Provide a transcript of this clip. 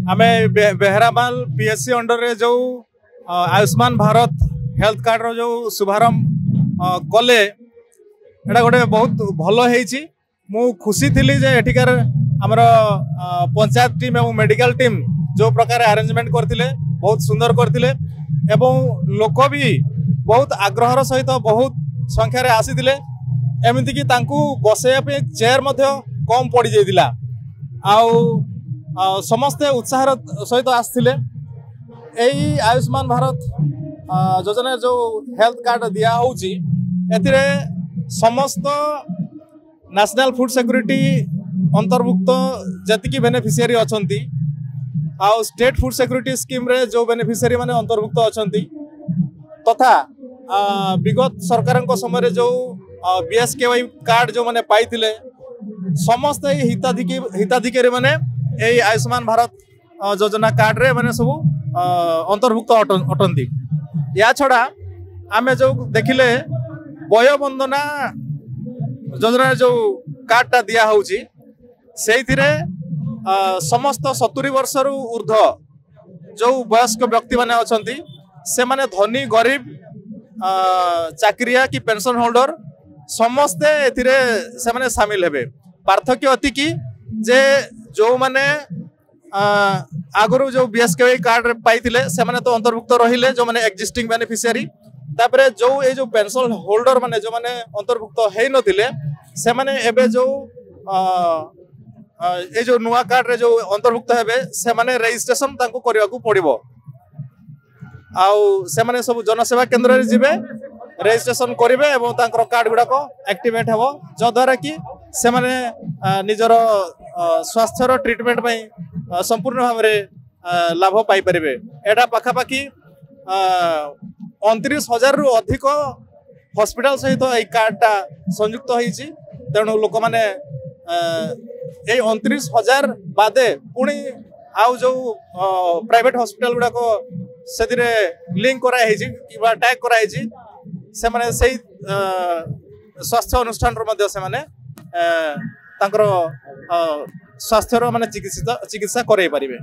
आमे बेहरामाल PSC under रे जो आयुष्मान भारत हेल्थ कार्ड रो जो शुभारंभ कले एटा गोटे बहुत भल होईची। मु खुशी थिली जे एठिकार हमर पंचायत टीम एवं मेडिकल टीम जो प्रकार अरेंजमेंट करथिले बहुत सुंदर करथिले एवं लोक भी बहुत आग्रहर सहित बहुत संख्या रे आसीथिले। एमिति कि तांकू बसैया पे चेयर मध्य कम पड़ जाइतिला आउ समस्ते उत्साहर सहित आसथिले। एई आयुष्मान भारत योजना जो हेल्थ कार्ड दिया होउची एथिरे समस्त नेशनल फूड सिक्योरिटी अंतर्भुक्त जतिकी बेनिफिशियरी अछंती आउ स्टेट फूड सिक्योरिटी स्कीम रे जो बेनिफिशियरी माने अंतर्भुक्त अछंती तथा विगत सरकार समय जो बीएसकेवाई कार्ड जो माने पाइथिले समस्त हिताधिकारी माने एई आयुष्मान भारत योजना कार्ड रे माने सब अंतर्भुक्त अटंती। या छड़ा आमे जो देखिले वयोवंदना योजना जो कार्ड टा दिया होउची सेइथिरे समस्त 70 वर्ष रु ऊर्ध्व जो वयस्क व्यक्ति माने अछंती से माने धनी गरीब चाकरिया कि पेंशन होल्डर समस्ते एथिरे से माने शामिल हेबे। पार्थक्य अति कि जे जो माने आगुरु जो बीएसकेवाई कार्ड पाइथिले से माने तो अंतर्भुक्त रहिले जो माने एक्जिस्टिंग बेनिफिशियरी तापरे जो ए जो पेंशन होल्डर माने जो माने अंतर्भुक्त हेइ नथिले से माने एबे जो ए जो नुआ कार्ड रे जो अंतर्भुक्त हेबे से माने रजिस्ट्रेशन तांको करिवा को पड़िबो आउ से माने सब जनसेवा केंद्र रे जिबे रजिस्ट्रेशन करिवे एवं तांकर कार्ड गुडा को एक्टिवेट हेबो जो द्वारा कि से माने निजर स्वास्थ्य रो ट्रीटमेंट पई संपूर्ण भाव में लाभ पाई परिबे। एटा पाखा पाखी 29,000 रु अधिक हॉस्पिटल सहित ए कार्ड टा संयुक्त होईची। तेणु लोक माने ए 29,000 बादे पुणी आउ जो प्राइवेट हॉस्पिटल गुडा को सेदिरे लिंक करा हेची किबा टैग करा हेची से माने सेही स्वास्थ्य अनुष्ठान रो मध्य से माने तांकर स्वास्थ्य रो माने चिकित्सा करई परिबे।